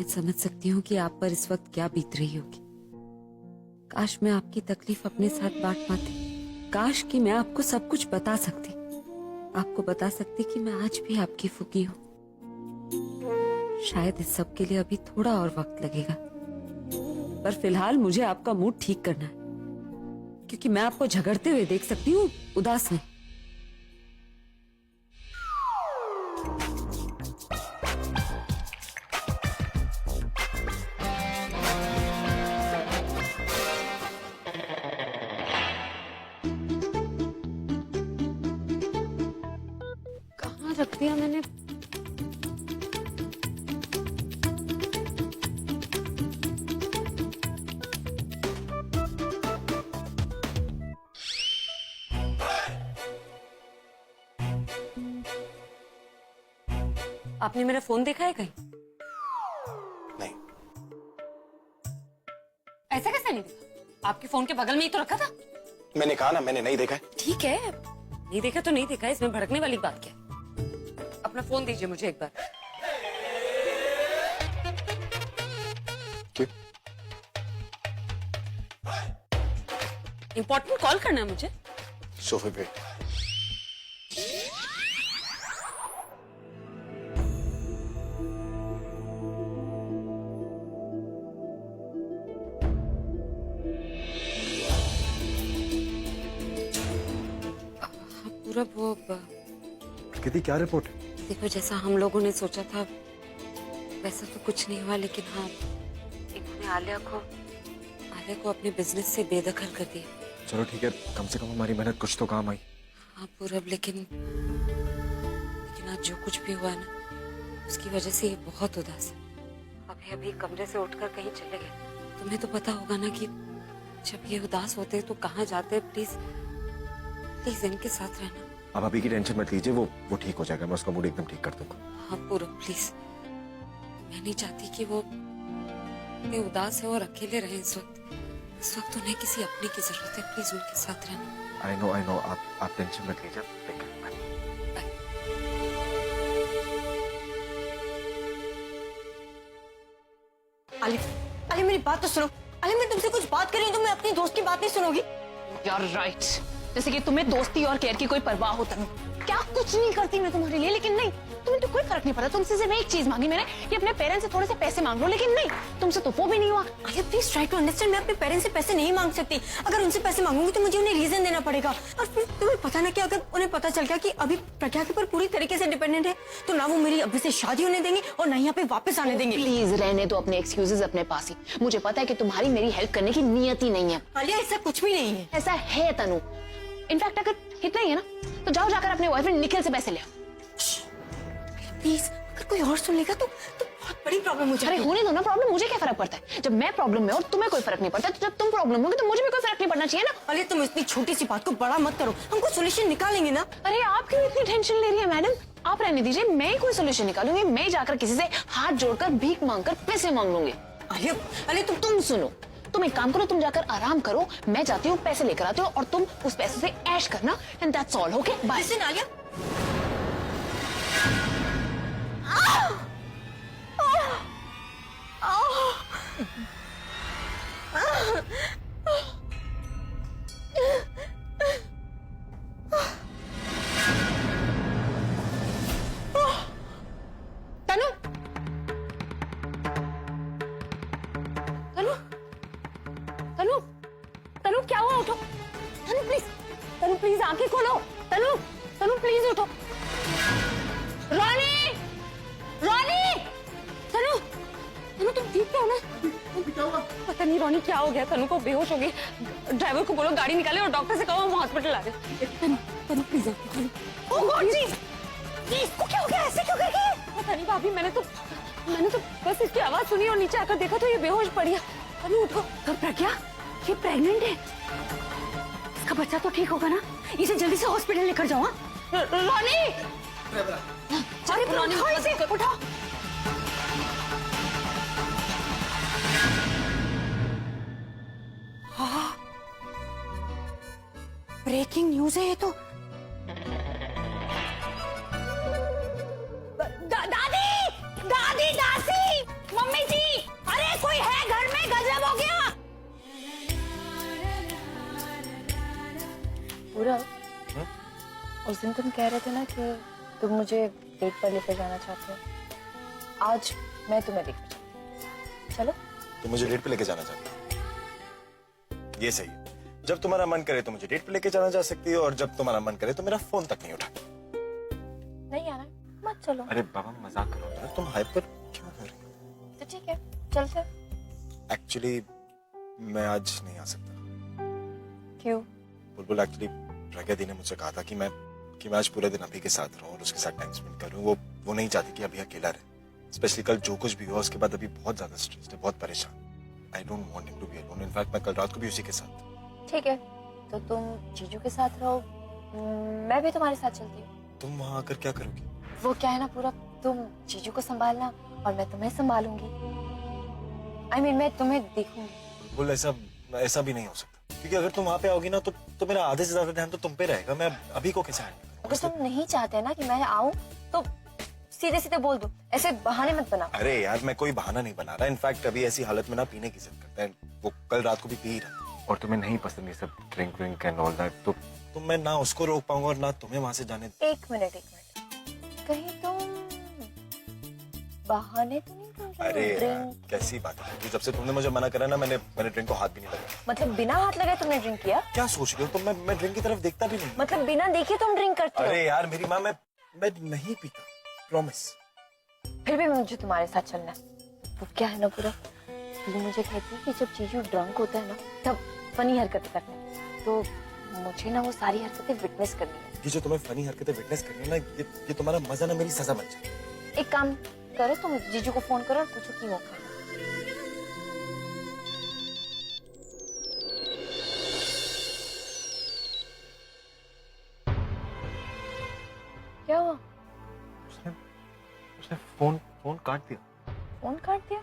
मैं समझ सकती हूँ कि आप पर इस वक्त क्या बीत रही होगी। काश मैं आपकी तकलीफ अपने साथ बांट पाती। काश कि मैं आपको सब कुछ बता सकती, आपको बता सकती कि मैं आज भी आपकी फूफी हूँ। शायद इस सब के लिए अभी थोड़ा और वक्त लगेगा, पर फिलहाल मुझे आपका मूड ठीक करना है, क्योंकि मैं आपको झगड़ते हुए देख सकती हूँ, उदास नहीं। कहाँ रख दिया मैंने? आपने मेरा फोन देखा है कहीं? नहीं। ऐसा कैसे नहीं देखा? आपके फोन के बगल में ही तो रखा था। मैंने कहा ना मैंने नहीं देखा है। ठीक है, नहीं देखा तो नहीं देखा, इसमें भड़कने वाली बात क्या है? अपना फोन दीजिए मुझे एक बार। क्यों? इंपॉर्टेंट कॉल करना है मुझे। सोफे पे। पूरा वो प्रकृति क्या रिपोर्ट है? देखो, जैसा हम लोगों ने सोचा था वैसा तो कुछ नहीं हुआ, लेकिन हाँ, इन्होंने आलिया को अपने बिजनेस से बेदखल कर दिया। चलो ठीक है, कम से कम हमारी मेहनत कुछ तो काम आई। हाँ पूरब, लेकिन आज जो कुछ भी हुआ ना, उसकी वजह से ये बहुत उदास है। अभी कमरे से उठकर कहीं चले गए। तुम्हें तो पता होगा ना कि जब ये उदास होते हैं तो कहाँ जाते हैं। प्लीज प्लीज इनके साथ रहना। अब अभी की टेंशन मत लीजिए, वो ठीक हो जाएगा, मैं उसका मूड एकदम ठीक कर दूंगा। हाँ पूरब प्लीज, मैं नहीं चाहती कि वो इतने उदास है और अकेले रहे इस वक्त उन्हें किसी अपने की जरूरत है। प्लीज उनके साथ रहना। आई नो, आप टेंशन मत लीजिए। अली मेरी बात तो सुनो। अली मैं तुमसे कुछ बात कर रही हूँ, तुम अपनी दोस्त की बात नहीं सुनोगी? You're right. जैसे कि तुम्हें दोस्ती और केयर की कोई परवाह हो तनु। क्या कुछ नहीं करती मैं तुम्हारे लिए, लेकिन नहीं, तुम्हें तो कोई फर्क नहीं पड़ा। तुमसे सिर्फ एक चीज मांगी मैंने कि अपने पेरेंट्स से थोड़े से पैसे मांग लो, लेकिन नहीं, तुमसे तो वो भी नहीं हुआ। अरे प्लीज ट्राई टू अंडरस्टैंड, मैं अपने पेरेंट्स से पैसे नहीं मांग सकती। अगर उनसे पैसे मांगूंगी तो मुझे उन्हें रीजन देना पड़ेगा। और फिर तुम्हें पता ना कि अगर उन्हें पता चल गया कि अभी प्रज्ञा के ऊपर पूरी तरीके से डिपेंडेंट है, तो ना वो मेरी अभी से शादी होने देंगे और ना यहाँ पे वापस आने देंगे। प्लीज रहने दो अपने एक्सक्यूजेस अपने पास ही। मुझे पता है कि तुम्हारी मेरी हेल्प करने की नियत ही नहीं है। आलिया ऐसा कुछ भी नहीं है। ऐसा है तनु। इनफैक्ट अगर इतना ही है ना, तो जाओ जाकर अपने बॉयफ्रेंड निखिल से पैसे ले आओ। प्लीज, अगर कोई और सुन लेगा तो बहुत बड़ी प्रॉब्लम हो जाएगी। अरे होने दो ना प्रॉब्लम, मुझे क्या फर्क पड़ता है? जब मैं प्रॉब्लम में और तुम्हें कोई फर्क नहीं पड़ता, तो जब तुम प्रॉब्लम होगी तो मुझे भी कोई फर्क नहीं पड़ना चाहिए ना। अरे तुम इतनी छोटी सी बात को बड़ा मत करो, हम कोई सोल्यूशन निकालेंगे ना। अरे आप क्यों इतनी टेंशन ले रही है मैडम? आप रहने दीजिए, मैं ही कोई सोल्यूशन निकालूंगी। मैं जाकर किसी से हाथ जोड़कर भीख मांगकर पैसे मांग लूंगी। अरे तुम सुनो, तुम एक काम करो, तुम जाकर आराम करो, मैं जाती हूँ पैसे लेकर आती हूँ और तुम उस पैसे से ऐश करना, and that's all. Okay bye. Listen Alia, Tanu Tanu Tanu Tanu क्या हुआ? उठो तनु प्लीज आंखें खोलो। तनु प्लीज उठो। रोनी तनु तुम ठीक हो ना? पता नहीं रोनी क्या हो गया, तनु को बेहोश हो गई। ड्राइवर को बोलो गाड़ी निकाले और डॉक्टर से कहो हम हॉस्पिटल आ रहे। तनु प्लीज। ओह गॉड जी, इसको क्या हो गया? ऐसे क्यों कर रही है? पता नहीं भाभी, मैंने तो बस इसकी आवाज सुनी और नीचे आकर देखा तो ये बेहोश पड़ी है। तनु उठो। प्रज्ञा ये प्रेग्नेंट है, इसका बच्चा तो ठीक होगा ना? इसे जल्दी से हॉस्पिटल लेकर जाओ। रोनी, अरे रोनी उठाओ। ब्रेकिंग न्यूज है ये तो। दादी, मम्मी जी, उस दिन तुम कह रहे थे ना कि तुम मुझे डेट पर लेकर जाना चाहते हो। आज मैं तुम्हें लेकर जाऊँ। चलो। तुम मुझे डेट पे लेके जाना चाहती हो? ये सही है। जब तुम्हारा मन करे तो मुझे डेट पे लेके जाना जा सकती हो, और जब तुम्हारा मन करे तो मेरा फोन तक नहीं उठा। नहीं आना, मत चलो। अरे बाबा मजाक कर रहा हूँ, तुम हाइपर क्यों हो रही हो? तो ठीक है, चलते। एक्चुअली मैं आज नहीं आ सकता। क्यों? बुलबुल, एक्चुअली प्रज्ञा दी ने मुझसे कहा था कि मैं आज पूरे दिन अभी के साथ रहूं और उसके साथ टाइम स्पेंड करूं। वो नहीं चाहती कि अभी अकेला रहे, स्पेशली कल जो कुछ भी हुआ उसके बाद अभी बहुत ज्यादा स्ट्रेस्ड है, बहुत परेशान। I don't want him to be alone. In fact मैं कल रात को भी उसी के साथ। ठीक है, तो तुम जीजू के साथ रहो, मैं भी तुम्हारे साथ चलती हूँ। तुम वहां आकर क्या करोगी? वो क्या है ना, पूरा तुम जीजू को संभालना और मैं तुम्हें संभालूंगी। I mean, मैं तुम्हें देखूंगी। बुल, ऐसा भी नहीं हो सकता, क्योंकि अगर तुम वहां पे आओगी ना तो मेरा आधे से ज्यादा ध्यान तो तुम पे रहेगा। मैं अभी को कैसे हैंडल करूं? अगर तुम नहीं चाहते ना कि मैं आऊं तो सीधे सीधे बोल दो, ऐसे बहाने मत बनाओ। अरे यार, मैं कोई बहाना नहीं बना रहा। इनफैक्ट अभी ऐसी हालत में ना पीने की जिद करता है। वो कल रात को भी पी ही रहा था। और तुम्हें नहीं पसंद ये सब ड्रिंक एंड ऑल दैट, तो मैं ना उसको रोक पाऊंगा और ना तुम्हें वहां से जाने। एक मिनट, कहीं तुम बहाने तो नहीं कर रहे हो? अरे यार, ड्रिंक कैसी बात है, जब से तुमने मुझे मना करा ना, मैंने ड्रिंक को हाथ भी नहीं लगाया। मतलब बिना हाथ लगाए तुमने ड्रिंक किया? क्या सोच रही हो तुम? मैं ड्रिंक की तरफ देखता भी नहीं। मतलब बिना देखे तुम ड्रिंक करते हो? अरे यार मेरी माँ, मैं नहीं पीता, प्रॉमिस। फिर भी मुझे तुम्हारे साथ चलना है। वो क्या है ना, पूरा वो मुझे कहती है कि जब जीजू ड्रंक होता है ना तब फनी हरकतें करता है, तो मुझे ना वो सारी हरकतें विटनेस करनी है। ये जो तुम्हें फनी हरकतें विटनेस करनी है ना, ये तुम्हारा मजा ना मेरी सजा बन जाए। एक काम करो, तुम जीजू को फोन करो और पूछो कि वो कहाँ है। क्या हुआ? उसने फोन काट दिया। फोन काट दिया?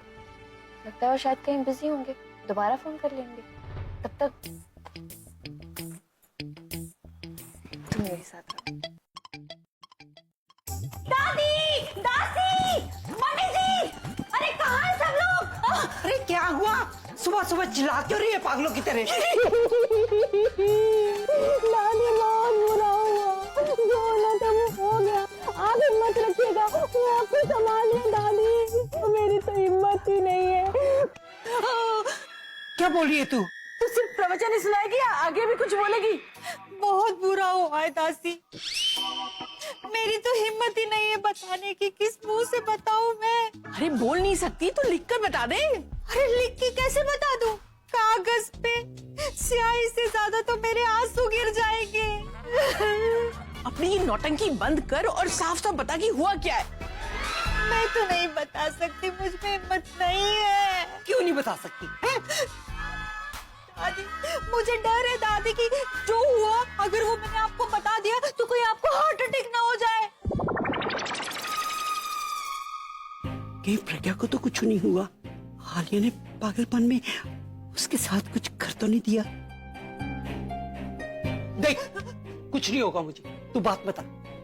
लगता है वो शायद कहीं बिजी होंगे, दोबारा फोन कर लेंगे। तब तक तुम मेरे साथ रहो। दादी, दासी, मम्मी जी, अरे कहाँ हैं सब लोग? अरे क्या हुआ? सुबह सुबह चिल्ला क्यों रही है पागलों की तरह? दादी बहुत बुरा हुआ, जो होना था वो हो गया। आप हिम्मत रखिएगा, वो आपको संभालिए दादी। मेरी तो हिम्मत ही नहीं है। क्या बोल रही है तू? तू सिर्फ प्रवचन ही सुनाएगी या आगे भी कुछ बोलेगी? बहुत बुरा हुआ है दासी, मेरी तो हिम्मत ही नहीं है बताने की। किस मुंह से बताऊं मैं? अरे बोल नहीं सकती तो लिख कर बता दे। अरे लिख के कैसे बता दूं? कागज पे स्याही से ज्यादा तो मेरे आंसू गिर जाएंगे। अपनी ये नौटंकी बंद कर और साफ साफ बता कि हुआ क्या है। मैं तो नहीं बता सकती, मुझ में हिम्मत नहीं है। क्यों नहीं बता सकती है? दादी, मुझे डर है दादी कि जो हुआ अगर वो मैंने आपको बता दिया तो कोई आपको हार्ट अटैक ना हो जाए। कहीं प्रज्ञा को तो कुछ नहीं हुआ? हालिया ने पागलपन में उसके साथ कुछ कर तो नहीं दिया? देख, कुछ नहीं होगा मुझे, तू बात बता,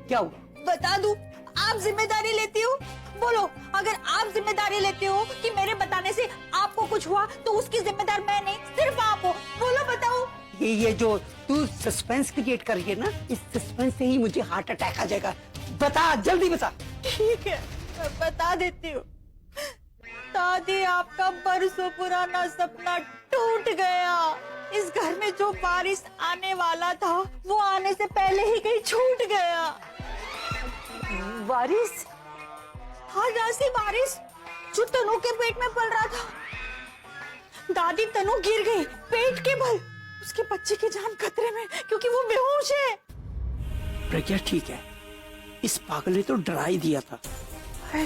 क्या हुआ? बता दूं? आप जिम्मेदारी लेती हो? बोलो, अगर आप जिम्मेदारी लेते हो कि मेरे बताने से आपको कुछ हुआ तो उसकी जिम्मेदार मैं नहीं, सिर्फ आप हो। बोलो, बताओ। ये जो तू सस्पेंस क्रिएट कर रही है ना, इस सस्पेंस से ही मुझे हार्ट अटैक आ जाएगा। बता, जल्दी बता। ठीक है, मैं बता देती हूँ। दादी, आपका बरसों पुराना सपना टूट गया। इस घर में जो बारिश आने वाला था वो आने से पहले ही कहीं छूट गया। बारिश? हाँ दासी, बारिश जो तनु के पेट में पड़ रहा था। दादी, तनु गिर गई पेट के बल। उसके बच्चे की जान खतरे में क्योंकि वो बेहोश है। प्रज्ञा ठीक है, इस पागल ने तो डरा ही दिया था।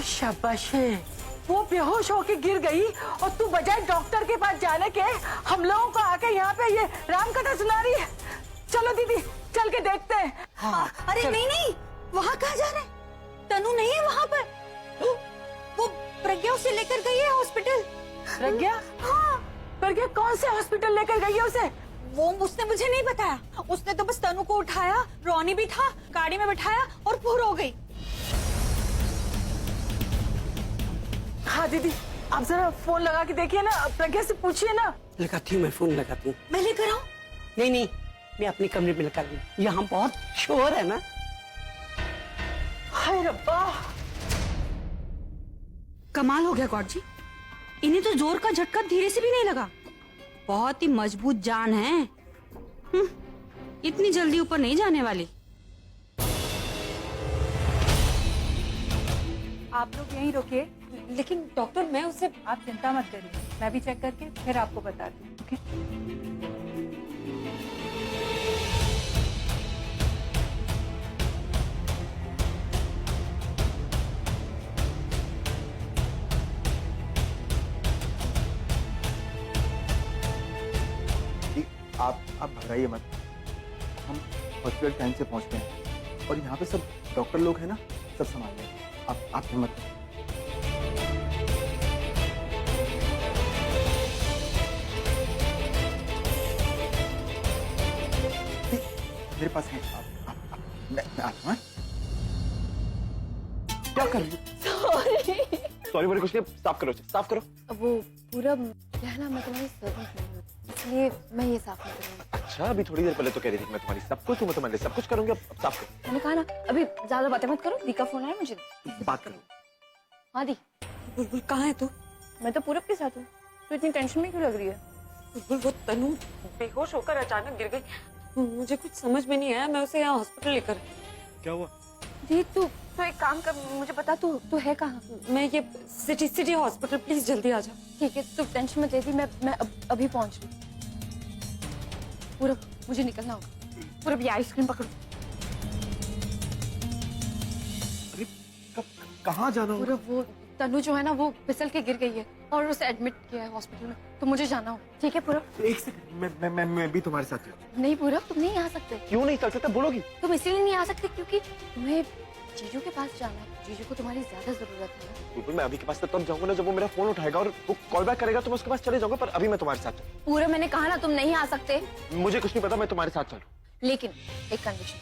शाबाश है, वो बेहोश होके गिर गई और तू बजाय डॉक्टर के पास जाने के हम लोगों को आके यहाँ पे ये राम कथा सुना रही है। चलो दीदी, चल के देखते हैं। हाँ, अरे चल। नहीं नहीं, वहाँ कहाँ जा रहे हैं? तनु नहीं है वहाँ पर। वो प्रज्ञा उसे लेकर गई है हॉस्पिटल। प्रज्ञा? हाँ, प्रज्ञा कौन से हॉस्पिटल लेकर गई है उसे? वो उसने मुझे नहीं बताया। उसने तो बस तनु को उठाया, रोनी भी था, गाड़ी में बिठाया और फुर हो गई। हाँ दीदी, आप जरा फोन लगा के देखिए ना, प्रज्ञा से पूछिए ना। लगाती हूँ, मैं फोन लगाती हूँ। मैं लेकर आऊं? नहीं, मैं अपने कमरे में लगा लूँ, यहाँ बहुत शोर है ना। हाय रब्बा। कमाल हो गया गौर जी, इन्हें तो जोर का झटका धीरे से भी नहीं लगा। बहुत ही मजबूत जान है। इतनी जल्दी ऊपर नहीं जाने वाली। आप लोग यहीं रुकिए। लेकिन डॉक्टर मैं उसे आप चिंता मत करिए, मैं भी चेक करके फिर आपको बताती हूँ। ओके? आप घबराइए मत, हम हॉस्पिटल टाइम से पहुंच गए हैं और यहाँ पे सब डॉक्टर लोग हैं ना, सब संभाल रहे हैं। आप हिम्मत करें। मेरे पास है, मैं आता हूँ। क्या कर रही हो? सॉरी बोले कुछ नहीं, साफ करो, साफ करो। वो पूरा कहना मैं तुम्हारी सर्वेंट नहीं हूँ, इसलिए मैं ये साफ नहीं करूँगी। अच्छा, अभी थोड़ी देर पहले तो कह रही थी कि मैं तुम्हारी सब कुछ हूँ, मैं तुम्हारे लिए सब कुछ करूंगी। अब साफ करो। मैंने कहा ना अभी ज्यादा बातें मत करो। दी का फोन आया मुझे। बात करो। हाँ दी, बुलबुल कहाँ है तू? मैं तो पूरब के साथ हूँ। तो इतनी टेंशन में क्यों लग रही है? बुलबुल वो तनु बेहोश होकर अचानक गिर गई, मुझे कुछ समझ में नहीं आया, मैं उसे यहाँ हॉस्पिटल लेकर। क्या हुआ? दी तू तो एक काम कर, मुझे बता तू है कहाँ? मैं ये सिटी हॉस्पिटल, प्लीज जल्दी आ जा। ठीक है, तू टेंशन मत ले दी, मैं अभी पहुंच रही। पूरब मुझे निकलना होगा। पूरब ये आइसक्रीम पकड़ो। अरे कहाँ जाना होगा? पूरब वो तनु जो है ना, वो फिसल के गिर गई है और उसे एडमिट किया है हॉस्पिटल में, तो मुझे जाना हो। ठीक है पूरब? एक सेकंड, मैं भी तुम्हारे साथ हूँ। नहीं पूरब, तुम नहीं आ सकते। क्यों नहीं चल सकता? बोलोगी? तुम इसीलिए नहीं आ सकते क्योंकि तुम्हें जीजू के पास जाना है। जीजू को तुम्हारी ज्यादा जरूरत है। बिल्कुल, मैं अभी के पास तब जाऊंगा ना जब वो मेरा फोन उठाएगा और वो कॉल बैक करेगा तो मैं उसके पास चले जाऊंगा, पर अभी मैं तुम्हारे साथ हूँ। पूरा मैंने कहा ना तुम नहीं आ सकते। मुझे कुछ नहीं पता, मैं तुम्हारे साथ चलूं। लेकिन एक कंडीशन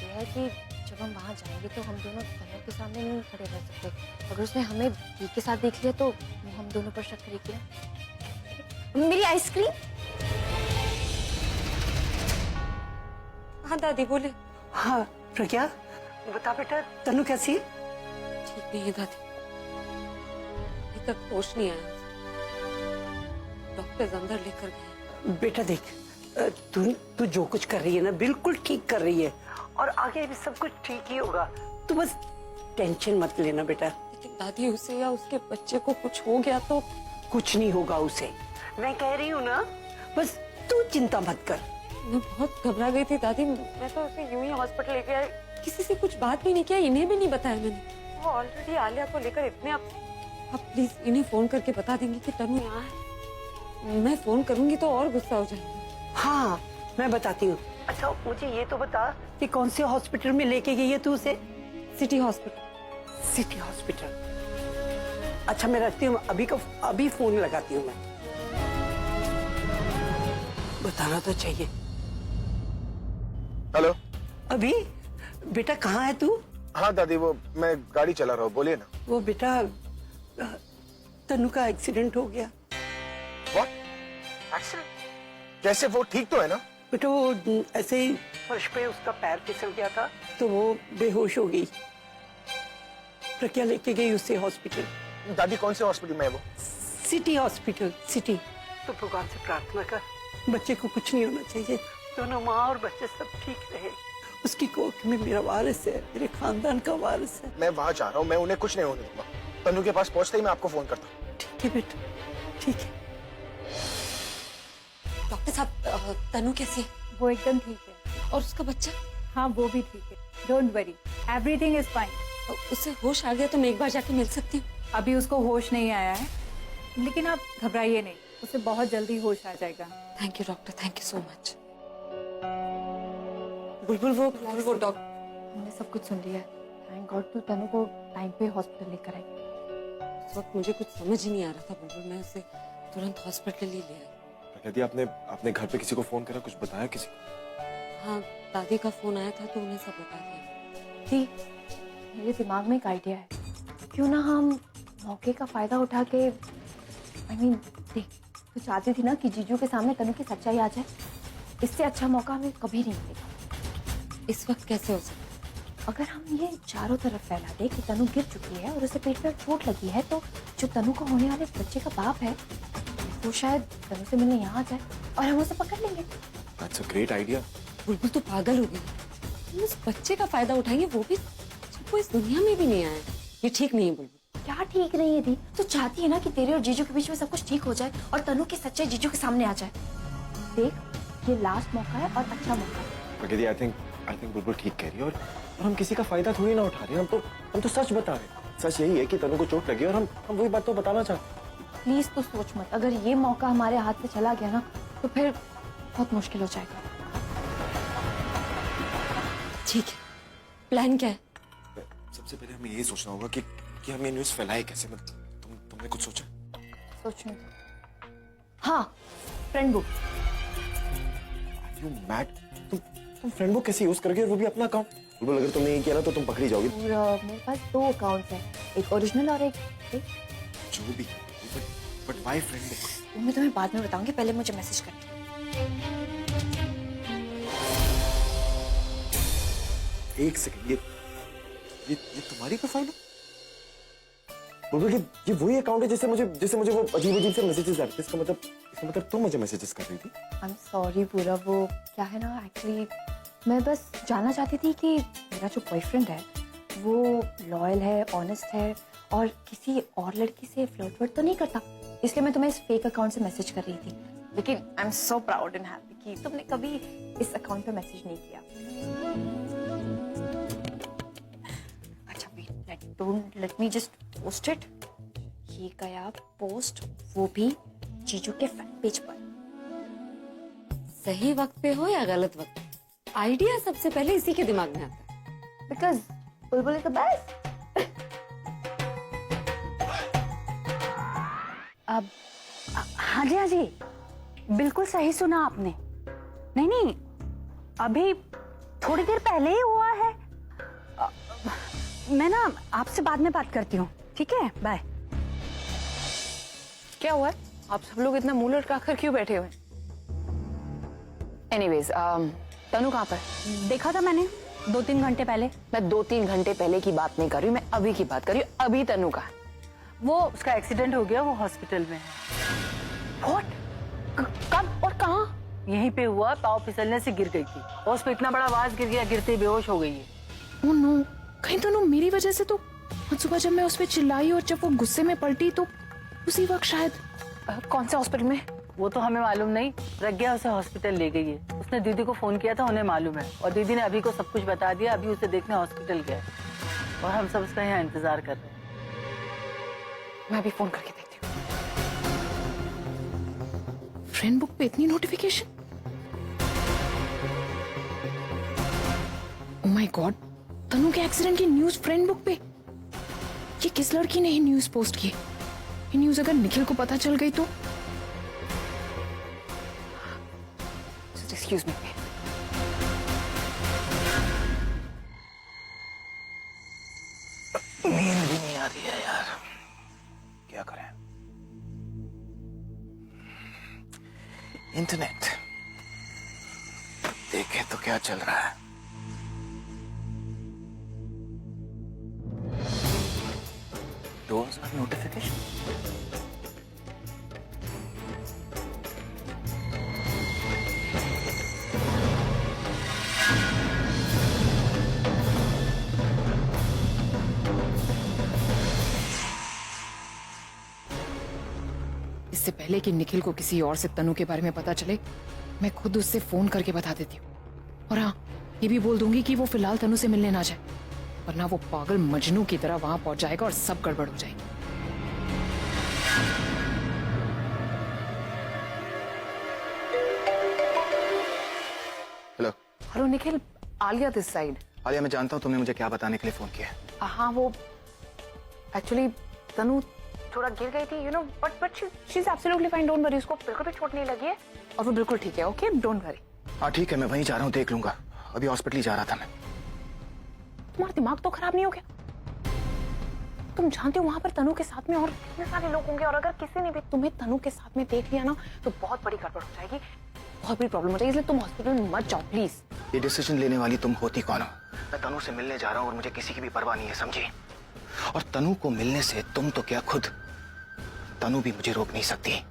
ये है कि जब हम वहाँ जाएंगे तो हम दोनों तनु के सामने नहीं खड़े रह सकते। अगर उसने हमें दी के साथ देख लिया तो हम दोनों पर शक करेगी ना। मेरी आइसक्रीम। हाँ दादी बोले। हाँ प्रज्ञा, बता बेटा, तनु कैसी है? ठीक नहीं है दादी, अभी तक होश नहीं आया। डॉक्टर अंदर लेकर गए। बेटा देख, तू जो कुछ कर रही है ना, बिल्कुल ठीक कर रही है और आगे भी सब कुछ ठीक ही होगा। तू बस टेंशन मत लेना बेटा। लेकिन दादी उसे या उसके बच्चे को कुछ हो गया तो? कुछ नहीं होगा उसे, मैं कह रही हूँ ना, बस तू चिंता मत कर। मैं बहुत घबरा गई थी दादी, मैं तो उसे यूं ही हॉस्पिटल लेके आई, किसी से कुछ बात भी नहीं किया, इन्हें भी नहीं बताया मैंने। वो ऑलरेडी आलिया को लेकर इतने आप प्लीज इन्हें फोन करके बता देंगे कि तनु यहाँ है। मैं फोन करूंगी तो और गुस्सा हो जाएंगे। हाँ मैं बताती हूँ। अच्छा मुझे ये तो बता कि कौन से हॉस्पिटल में लेके गई है तू उसे? City hospital. City hospital. अच्छा मैं रखती हूँ, अभी फोन लगाती हूँ। मैं बताना तो चाहिए। हेलो। अभी बेटा कहाँ है तू? हाँ दादी, वो मैं गाड़ी चला रहा हूँ, बोलिए ना। वो बेटा तनु का एक्सीडेंट हो गया। What? एक्सीडेंट? कैसे? वो ठीक तो है ना? बेटा वो ऐसे ही फर्श पे उसका पैर फिसल गया था तो वो बेहोश हो गई। प्रज्ञा लेके गई उसे हॉस्पिटल। दादी कौन से हॉस्पिटल में है वो? City hospital, city. तो भगवान से प्रार्थना कर, बच्चे को कुछ नहीं होना चाहिए, दोनों माँ और बच्चे सब ठीक रहे। उसकी कोख में मेरा वारिस है, मेरे खानदान का वारिस है। मैं वहाँ जा रहा हूँ, मैं उन्हें कुछ नहीं होने दूंगा। तनु के पास पहुँचते ही मैं आपको फोन करता हूँ। ठीक है बेटा, ठीक है। डॉक्टर साहब तनु कैसी है? वो एकदम ठीक है। और उसका बच्चा? हाँ वो भी ठीक है, don't worry, everything is fine. उसे होश आ गया तो मैं एक बार जाके मिल सकती हूँ? अभी उसको होश नहीं आया है, लेकिन आप घबराइए नहीं, उसे बहुत जल्दी होश आ जाएगा। Thank you doctor, thank you so much. बुलबुल वो डॉक्टर। हमने सब कुछ सुन लिया है। थैंक गॉड तू तनु को टाइम पे हॉस्पिटल लेकर आई। उस वक्त मुझे कुछ समझ ही नहीं आ रहा था बुलबुल, मैं उसे तुरंत हॉस्पिटल ही ले आई। कहती आपने घर पे किसी को फोन करा, कुछ बताया किसी को? हाँ दादी का फोन आया था तो उन्हें सब बता दिया। दी, मेरे दिमाग में एक आइडिया है, क्यों ना हम मौके का फायदा उठा के देख, तो चाहती थी ना कि जीजू के सामने तनु की सच्चाई आ जाए। इससे अच्छा मौका हमें कभी नहीं मिलेगा। इस वक्त कैसे हो सकता? अगर हम ये चारों तरफ फैला दें कि तनु गिर चुकी है और उसे पेट पर चोट लगी है, तो जो तनु को होने वाले बच्चे का बाप है वो शायद तनु से मिलने यहाँ आ जाए और हम उसे पकड़ लेंगे। That's a great idea. बुलबुल तो पागल हो गई। तुम उस बच्चे का फायदा उठाएंगे, वो भी जब वो इस दुनिया में भी नहीं आया। ये ठीक नहीं है बुलबुल। क्या ठीक नहीं है दी? तो चाहती है ना कि तेरे और जीजू के बीच में सब कुछ ठीक हो जाए और तनु के सच्चे जीजू के सामने आ जाए। देख, ये लास्ट मौका है और अच्छा मौका है। प्रगति, आई थिंक बुलबुल ठीक कह रही है, और हम किसी का फायदा थोड़ी ना उठा रहे हैं। हम तो सच बता रहे हैं। सच यही है कि तनु को चोट लगी और हम वही बात तो बताना चाहते हैं। प्लीज तो सोच मत, अगर ये मौका हमारे हाथ से चला गया ना तो फिर बहुत मुश्किल हो जाएगा। ठीक है, प्लान क्या है? सबसे पहले हमें ये सोचना होगा कि हम ये न्यूज़ फैलाए कैसे। तुमने कुछ सोचा? सोचने दो। हाँ, फ्रेंड बुक। You mad? तुम फ्रेंड बुक कैसे यूज करोगे, और वो भी अपना अकाउंट? बुलबुल, अगर तुमने ये किया ना तो तुम पकड़ी जाओगी। और मेरे पास 2 अकाउंट्स हैं, एक ओरिजिनल और एक जो भी, बट व्हाई फ्रेंड बुक? वो मैं तुम्हें बाद में बताऊंगी, पहले मुझे मैसेज कर। एक सेकंड, ये तुम्हारी प्रोफाइल है? बुलबुल, ये वही अकाउंट है जिससे मुझे वो अजीब से मैसेजेस आते थे। इसका मतलब तुम मुझे मैसेजेस कर रही थी? आई एम सॉरी पूरा, वो क्या है ना, एक्चुअली मैं बस जानना चाहती थी कि मेरा जो बॉयफ्रेंड है वो लॉयल है, ऑनेस्ट है और किसी और लड़की से फ्लर्ट वर्ट तो नहीं करता, इसलिए मैं तुम्हें इस फेक अकाउंट से मैसेज कर रही थी। लेकिन I am so proud and happy कि तुमने कभी इस अकाउंट पे मैसेज नहीं किया। अच्छा wait, let me just post it. ये गया पोस्ट, वो भी जीजू के फैन पेज पर। सही वक्त पे हो या गलत वक्त, आइडिया सबसे पहले इसी के दिमाग में आता है। Because Bulbul is the best. अब हाँ जी, बिल्कुल सही सुना आपने। नहीं, अभी थोड़ी देर पहले ही हुआ है। मैं ना आपसे बाद में बात करती हूँ, ठीक है? बाय। क्या हुआ है? आप सब लोग इतना मुंह लटका कर क्यों बैठे हुए? एनीवेज, तनु कहाँ पर? देखा था मैंने 2-3 घंटे पहले। मैं 2-3 घंटे पहले की बात नहीं कर रही हूँ, मैं अभी की बात कर रही हूँ। अभी तनु का वो उसका एक्सीडेंट हो गया, वो हॉस्पिटल में है। व्हाट? कब और कहाँ? यहीं पे हुआ, पाँव फिसलने से गिर गई थी और उस पे इतना बड़ा आवाज गिर गया, गिरते ही बेहोश हो गई है। ओह नो, कहीं तनु मेरी वजह से तो आज सुबह जब मैं उस पर चिल्लाई और जब वो गुस्से में पलटी तो उसी वक्त शायद। कौन से हॉस्पिटल में? वो तो हमें मालूम नहीं, प्रज्ञा उसे हॉस्पिटल ले गई है। उसने दीदी को फोन किया था, उन्हें मालूम है और दीदी ने अभी को सब कुछ बता दिया। अभी उसे देखने हॉस्पिटल गया है और हम सब उसका यहाँ इंतजार कर रहे हैं। मैं अभी फोन करके देखती हूँ। फ्रेंड बुक पे इतनी नोटिफिकेशन? ओह माय गॉड, तनु के एक्सीडेंट की न्यूज फ्रेंड बुक पे। ये किस लड़की ने ये न्यूज पोस्ट की? ये न्यूज अगर निखिल को पता चल गई तो? Excuse me. नींद भी नहीं आ रही है यार, क्या करें? इंटरनेट देखे तो क्या चल रहा है। नोटिफिकेशन। इससे पहले कि निखिल को किसी और से तनु के बारे में पता चले, मैं खुद उससे फोन करके बता देती हूँ। और हाँ, ये भी बोल दूंगी कि वो फिलहाल तनु से मिलने ना जाए, वरना वो पागल मजनू की तरह वहां पहुंच जाएगा और सब गड़बड़ हो जाएगी। Hello. Hello Nikhil, Alia this side. Alia, मैं जानता हूँ तुमने मुझे क्या बताने के लिए फोन किया है। हाँ, वो एक्चुअली तनु थोड़ा गिर गई थी, you know, but she is absolutely fine, don't worry. उसको बिल्कुल भी चोट नहीं लगी है और वो बिल्कुल ठीक है। Okay, don't worry. हाँ ठीक है, मैं वहीं जा रहा हूँ, देख लूंगा। अभी हॉस्पिटल ही जा रहा था मैं। तुम्हारा दिमाग तो खराब नहीं हो गया? तुम जानते हो वहां पर तनु के साथ में और कितने सारे लोग होंगे, और अगर किसी ने भी तुम्हें तनु के साथ में देख लिया ना तो बहुत बड़ी गड़बड़ हो जाएगी, बहुत बड़ी प्रॉब्लम हो जाएगी। इसलिए तुम हॉस्पिटल में मत जाओ प्लीज। ये डिसीजन लेने वाली तुम होती कौन हो? मैं तनु से मिलने जा रहा हूँ और मुझे किसी की भी परवाह नहीं है, समझी? और तनु को मिलने से तुम तो क्या खुद तनु भी मुझे रोक नहीं सकती।